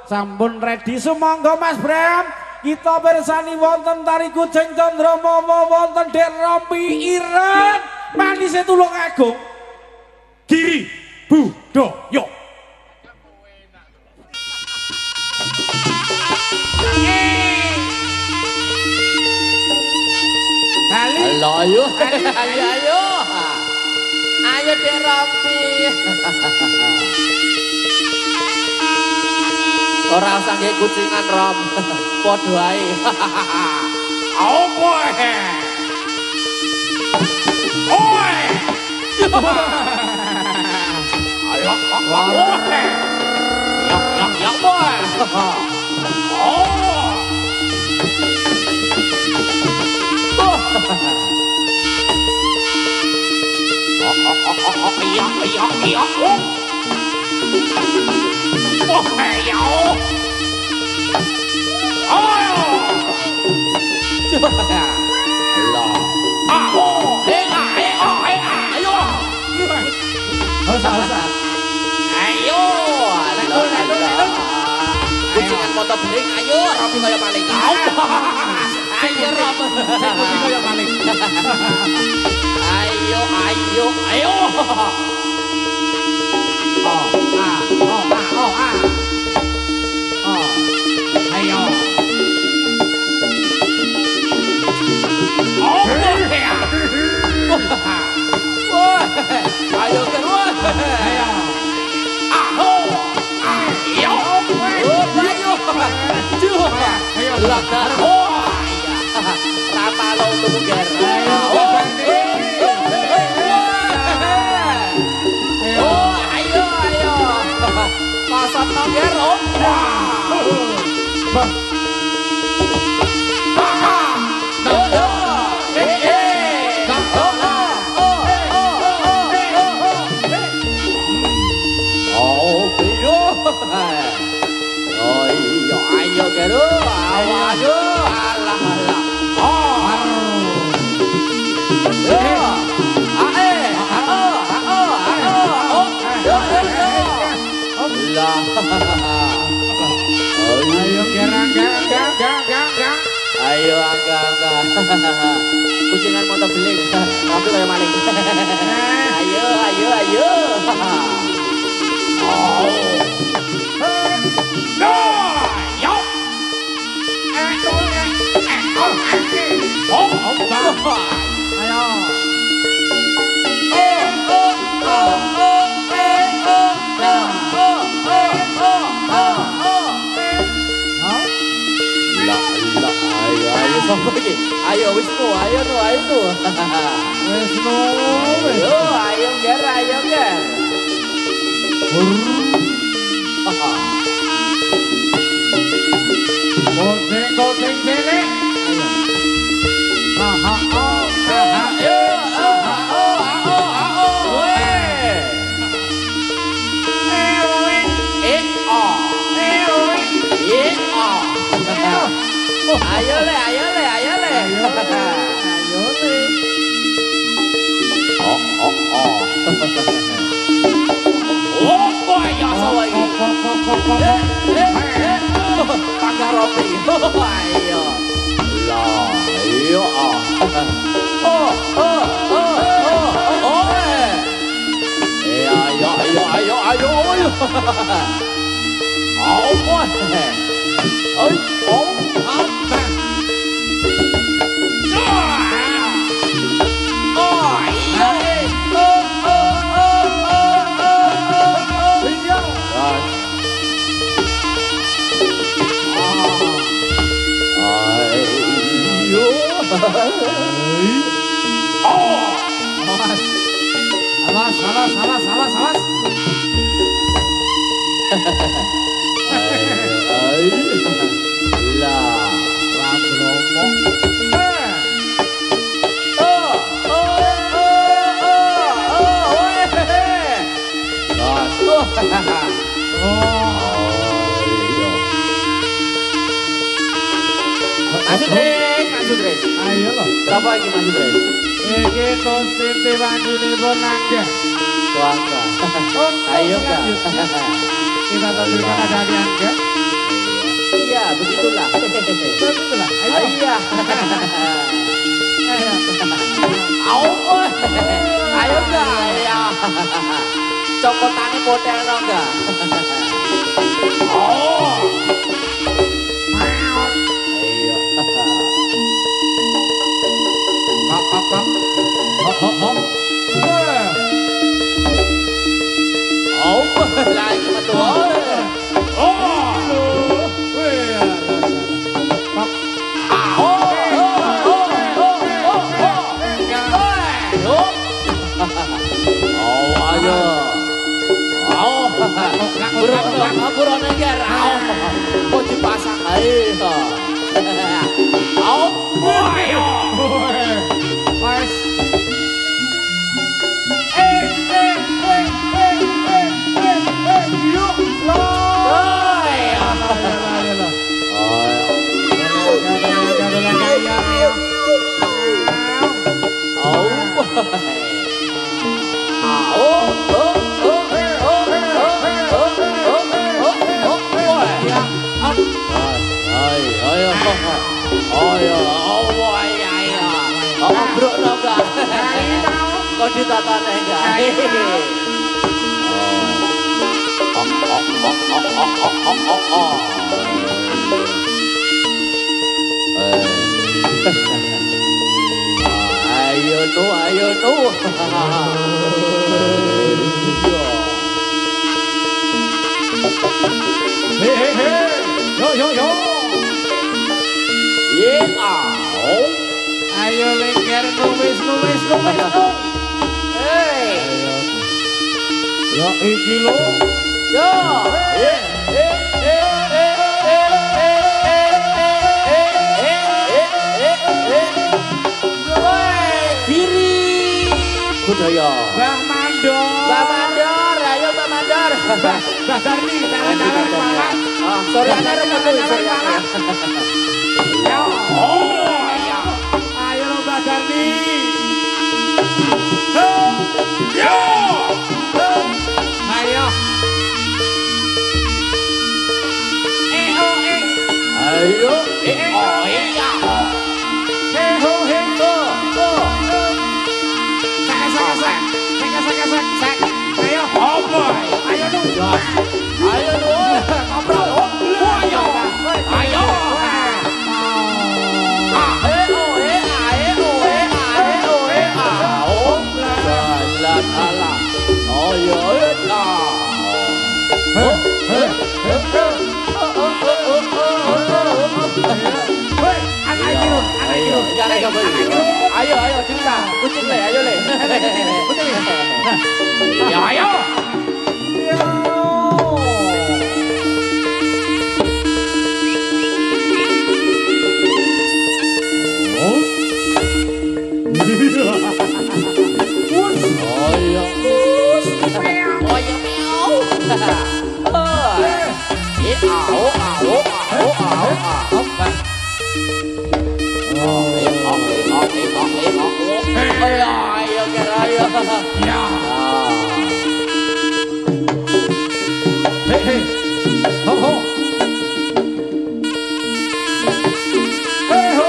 Sampun ready sumangga Mas Bram. Kita bersani wonten tari Kucing Candramawa wonten Dek Rompi Iren. Manise Tulung Agung. Giri Budaya. Halo ayo. Ayo. Ayo Dek Rompi. Ora usah nggih kucingan Rom. Padha ae. Opo e? Oi. Ayo. Ya boy. Oh. Iya. Wah, ya. Coba. Allah. Ayo. Usah. Ayo. Kucingan motor beling, ayo. Rompi kaya maling. Ayo Rom. Kucing kaya maling. Ayo. Ayo. Ayo terus. Ayo. Ayo. Lakar. Rapalo untuk ger. Ayo. Kosot ger. Ayo geru, aduh, alah. Ayo gerang. Ayo angga. Kucingan motor beling, tapi kayak maling. Ayo. Ayo Wisnu, ayo nu. Wisnu. Ayo ger. Kucing cilik. Ayo le. Oh boy, ya sawai. Pakai roti. Ayo. Ayo. Ayo. Oh boy. Awas. Maju Dres. Ayo loh. Siapa iki maju Dres? Iki Konstanti Wanjunipun Nangga. Wangga. Ayo Kak. Kita tampilkan ada Angga. begitulah. Begitulah. Ayo. Iya. Ayo. Ayo enggak, ya. Cokotane poteno enggak? Oh. Ayo. Kak. Hop. Oh, lagi betul. Oh. Buron negara. Kok dipasang aja. Mas. Yuk, bro naga. Kau ditatane enggak? Ayo nu. Yo. Ayo lengker nulis. Ya iki lo. Yo. Kiri. Budaya. Mbah Mandor, ayo Mbah Mandor. Mbah Darni, tangan kepala. Sorry ana remetu. Ayo lo Mbah Darni. Ayo. Ayo. Iya. Ho. Sek. Ayo. Ayo lu. Ayo lu. Ngobrol. Ayo. Ayo cerita. Kucing le, ayo le. Ya ayo. Hey. Ho. Hey ho.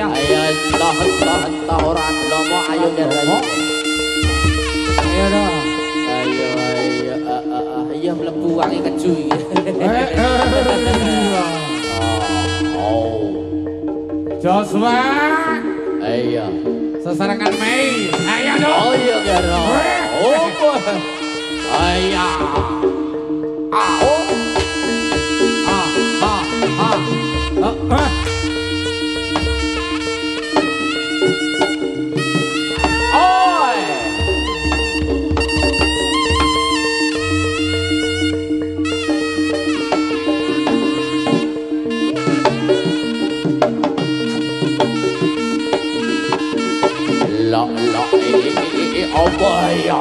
Ayo, orang lomo ayo ayo. Ayo dong. Ayo mlebu wangi keju iki. Joshua. Ayo. Sesarengan Mei. Ayo dong. Oh iya Gero. Ayo. Apa ya?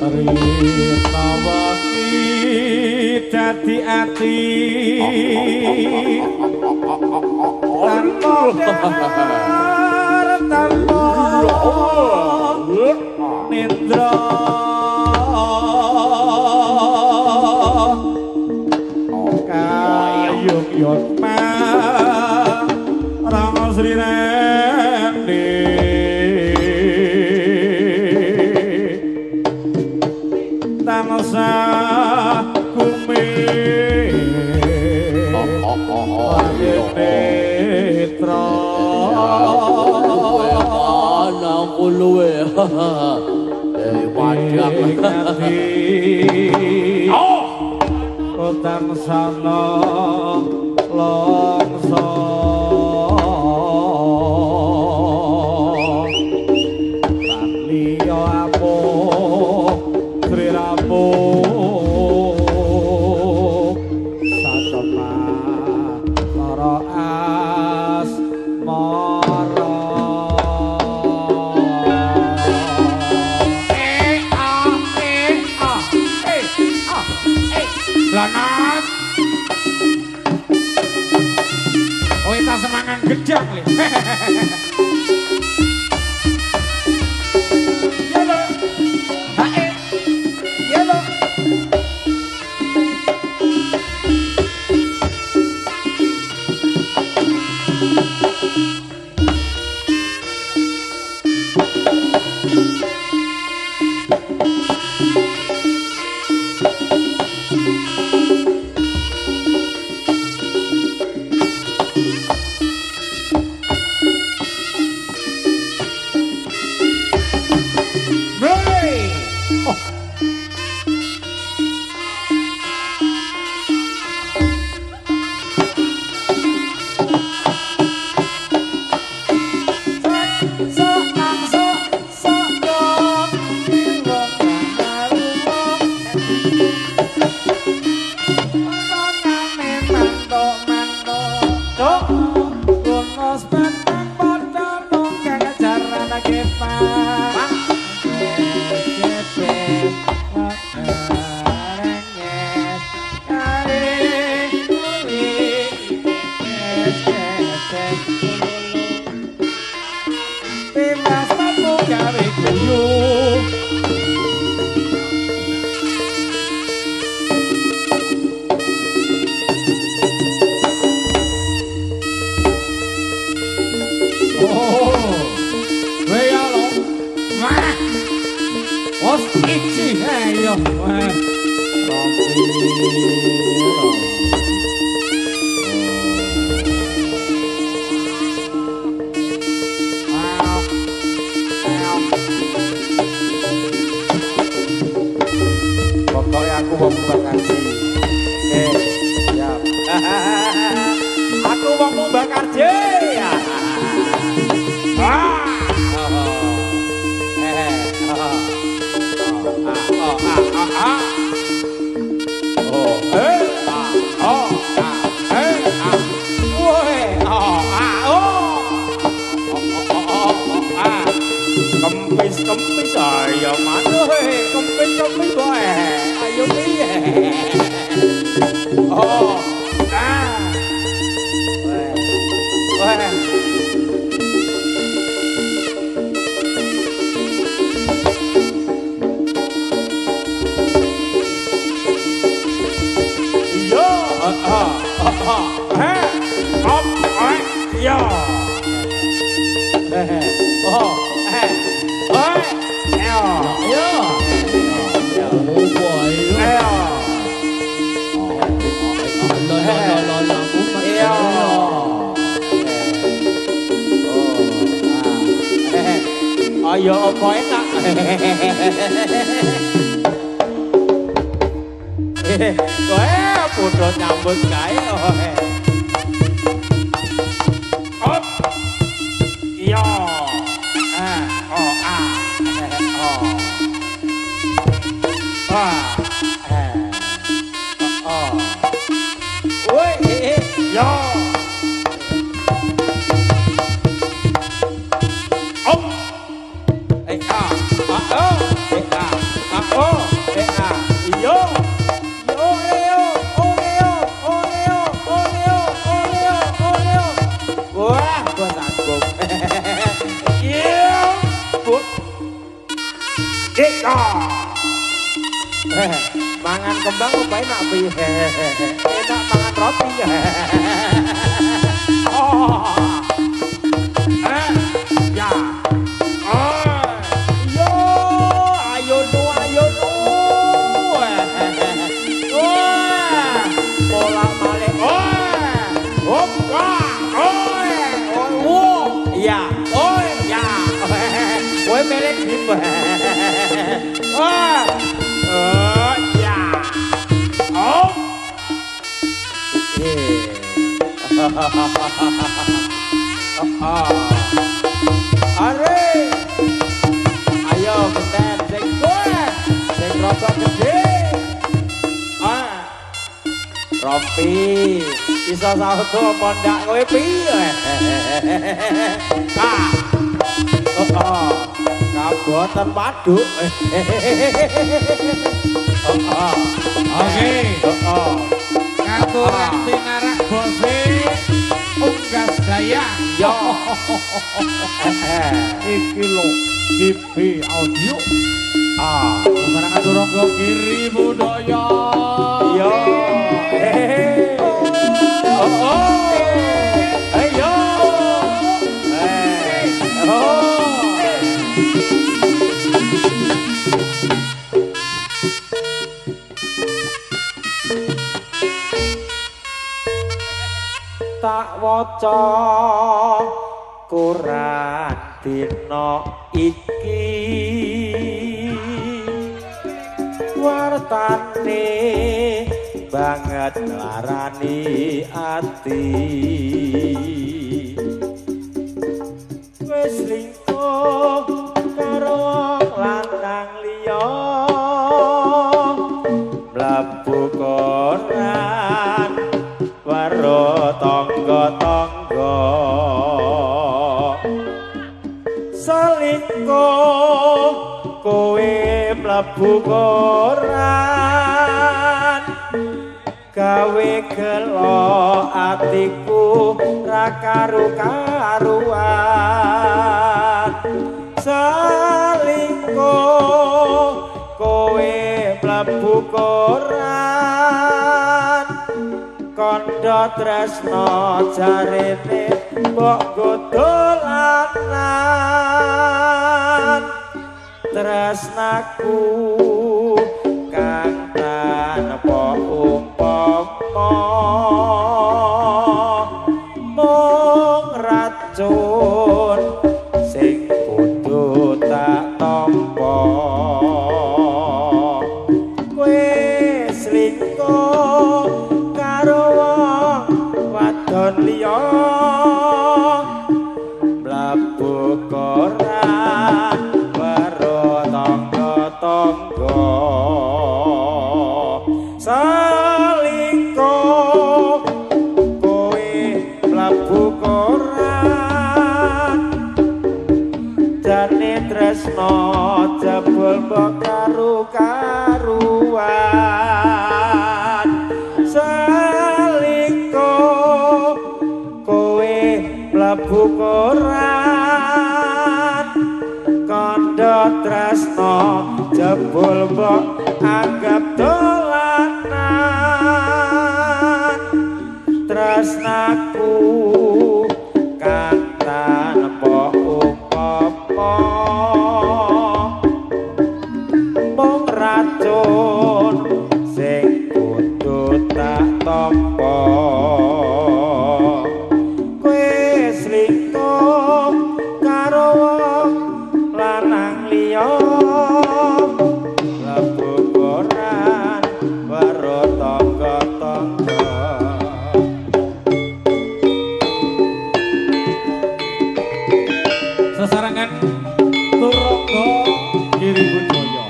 Rita ngati tanpa dengar tanpa nindra kayung yotma rang sri rendi tangsa kumi Petra nang kuluwe wadang kotang sana longso tak liya apo Sri Ramu satoma lara asmara Lanat oh kita semangat gedang li ya lo hae ya lo kempis ayo mana kempis boy ayo piye oh ayo apa enak kowe podo nyambut gawe op iya woi yo yo mangan kembang apa enak piye? Enak mangan roti. Oh. Ya. Oh. Yo, ayo nu. Wah. Bolak-balik. Hop, wah. Ya. Oh, ya. Kowe melek bim. Wah. Oh, ya. Oh. Are. Ayo beten sing kowe. Sing rada gede. Rompi. Iso sauto apa ndak kowe piye? Kaboten waduk. Oke. Ngaturan pinarak bose unggas daya. Yo. Iki lho GB audio. Sekarang Durangga Giri Budaya. Yo. Ayo. Tak waca Quran dina iki wartane banget larani ati wis lingkuh karo lanang liya mlabu Quran waro tangga-tangga selingkuh kowe mlebu Quran gawe gelo atiku ra karu-karuan selingkuh kowe mlebu Quran kondo tresno jarene mbok godolanan tresnaku kang tanpa umpama mung racun sing kudu tak tampa kowe selingkuh karo wadon liya mlabu Quran karo tangga-tangga selingkuh kowe mlabu Quran jane tresno jebul mbok karu-karuan selingkuh kowe mlebu Quran kondo tresno jebul mbok anggap dolanan tresnaku kang tanpa umpama mung racun sing kudu tak tampa kowe selingkuh karo wong lanang liya mlebu Quran karo tangga-tangga sesarengan Durangga Giri Budaya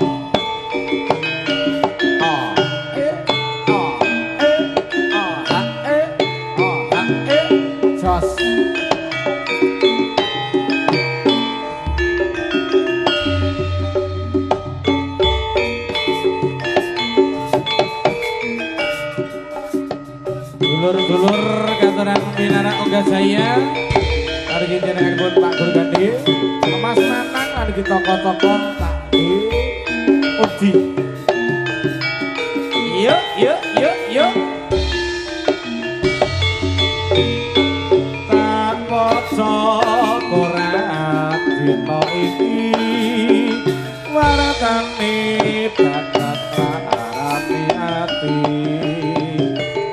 jos dulur-dulur kantoran Pinara Onggas Jaya hari ini dengan pun Pak Gurgandi Mas Nanang hari kita toko-toko tak di Udi Yuk. Tak poso koran dina iki waratane bakat larane ati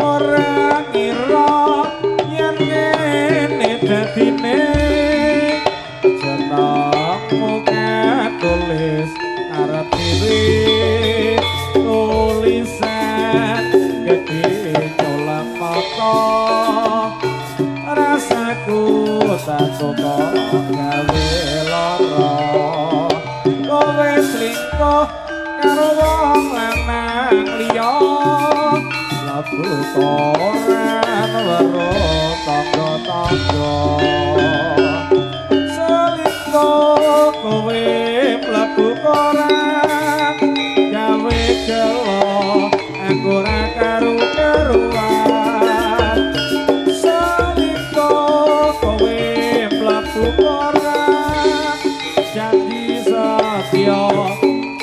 ora kira yen ngene dadine jenengmu tulis arep diri tulisan gede colak mata rasaku tak suka gawe lara kowe selingkuh karo wong lanang liya labu koran weruh tangga-tangga selingkuh kowe mlebu koran gawe gelo aku ora karu-karuan selingkuh kowe mlebu koran janji setya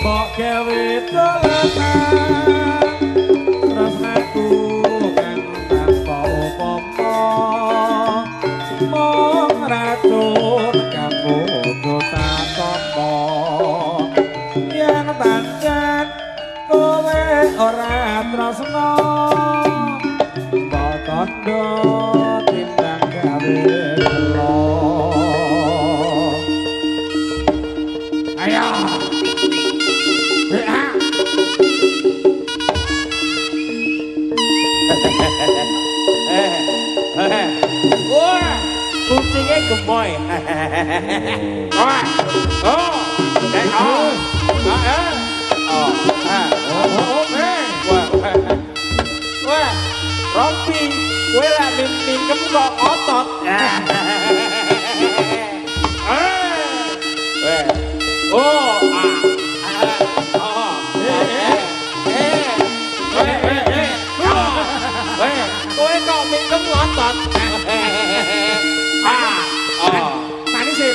mbok gawe dolanan tresnaku kang tanpa upama mung racun kamu tak tampa yen pancen kowe ora tresna mbok kandha timbang gawe gelo ayo Wah, kucingnya gemoy. Wah, Rompi, gue lah mingkem kok otot. Kowe kok mingkem ngotot. Manis sih.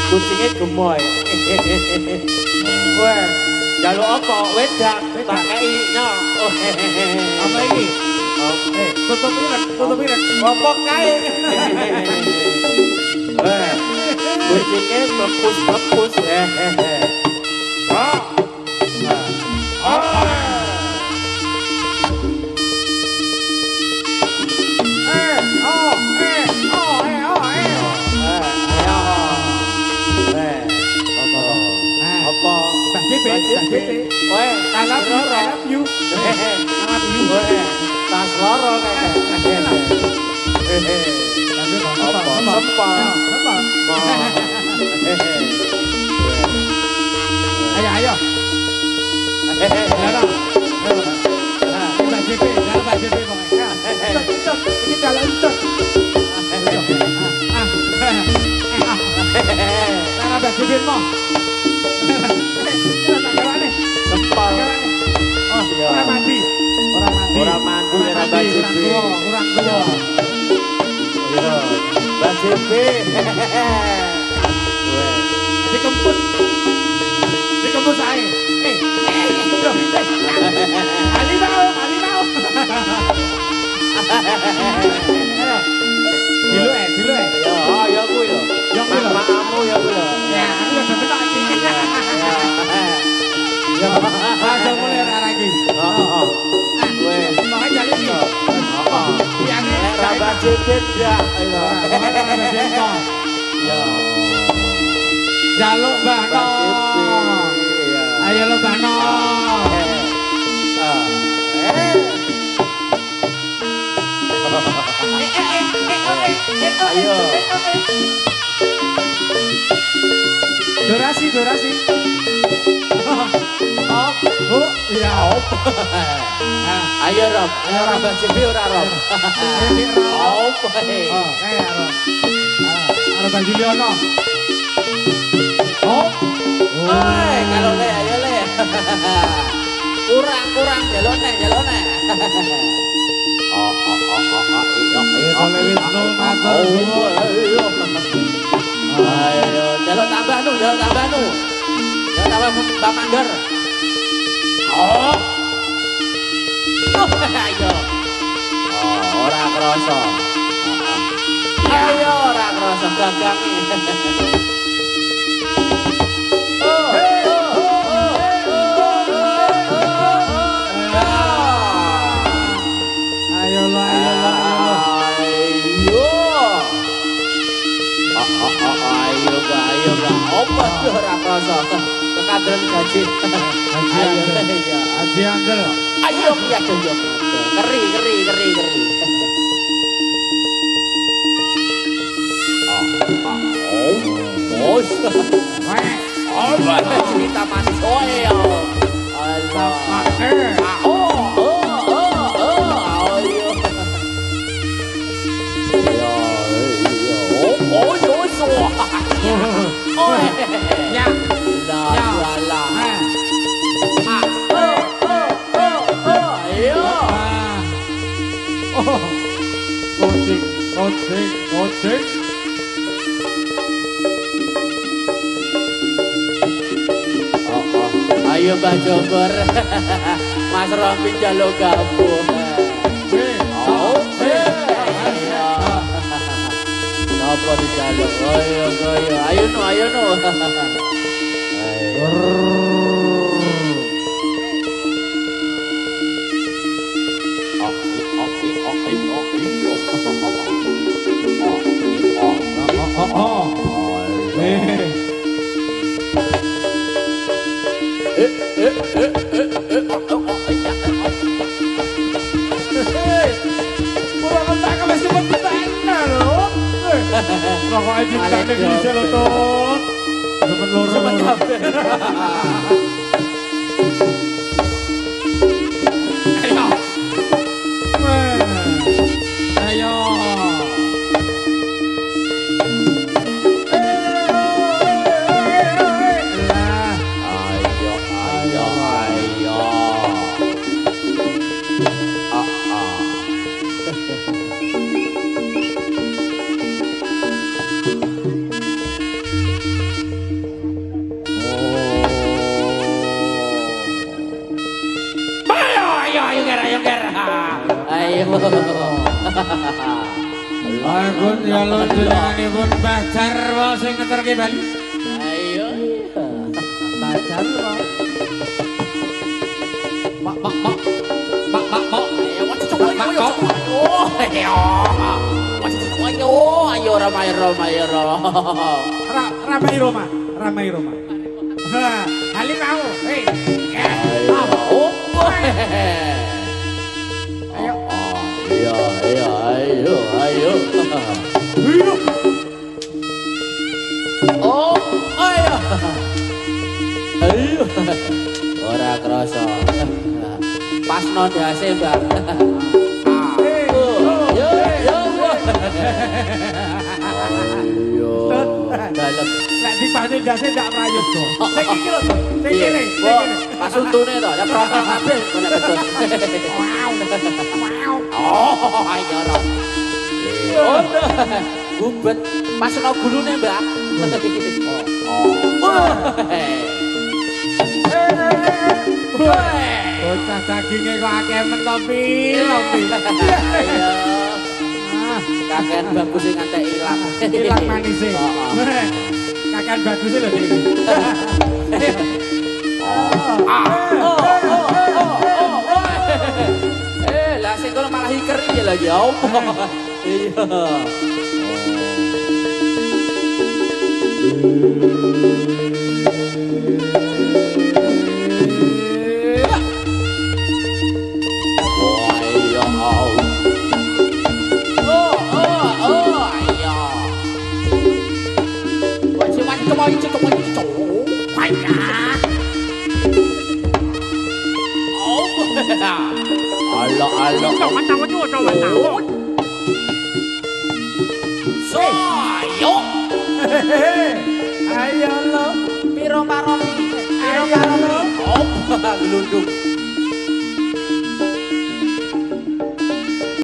Kucingnya gemoy. Wah, jaluk apa? Wedak, tak kei no. Apa ini? Tutup ini. Apa kae? Wah, kucingnya mlepus. I love you. Tas loro kayak. Ayo. Pak JP pokoknya. Ini jalan cek. Cara Pak JP mau. Sempal. Oh, orang mandi. Kurang tua. Iya, Mbak JP. Dikemput saya. Ali mau. Dulu. Ya kuwi lho. Mamamu ya kuwi lho. Ya, aku udah betok iki. Ya, langsung mulai lagi. Wes, makanya jalan iki. Piane Mbak JP ndak. Ya. Jaluk Mbak No. Ayo lo Mbak No. Ayo. Durasi. Iya. Ayo Rob, Mbak JP ora Rob. Kayak Rob. Ada Bang Juliono. Kalau le ayo le. Kurang jalone. Ayo, jaluk tambah nu, jaluk tambah nu. Jaluk tambah Mbak Mandor. Oh. Ayo. Oh, ora krasa. Ayo, ora krasa gagangi. Ayo ora krasa. Kekadren gaji. Ayo ya. Adi Angel. Ayo iya yo. Keri. Bos. Oh, cerita manis. Oh ya. Allah. Kodik. Ayo Mbah Jomber. Mas Rompi jaluk gabung. Apa dijaluk? Ayo no. Rokok aja tak bisa lo Ton. Semen loro. Ayo. Agun jalur jenenganipun Mbah Jarwo sing ngeterke Bali. Ayo. Mbah Jarwo. Mak. Ayo ramai Roma. Hali mau. Ayo. Oh, ayo. Ora krasa. Pas no dase, Bang. Yo. Ayo. Dalem. Lek dipane dase ndak prayut to. Sing iki lho, sing kene. Pas untune to, ya prasa kabeh kena ketut. Wow. Oh, ayo ro. Oh, gubet. Pas no gulune, Mbak. Bocah daginge kok akeh men to Pi. Ayo. Kakean bagus sing ngantek ilang. Ilang manise. Kakean bagus lho iki. Lah sing kono malah iker iki lho ya. Iya. Allah. Ayo. Ayo lo. Piro maromi. Ayo lo. Oh, gelundung.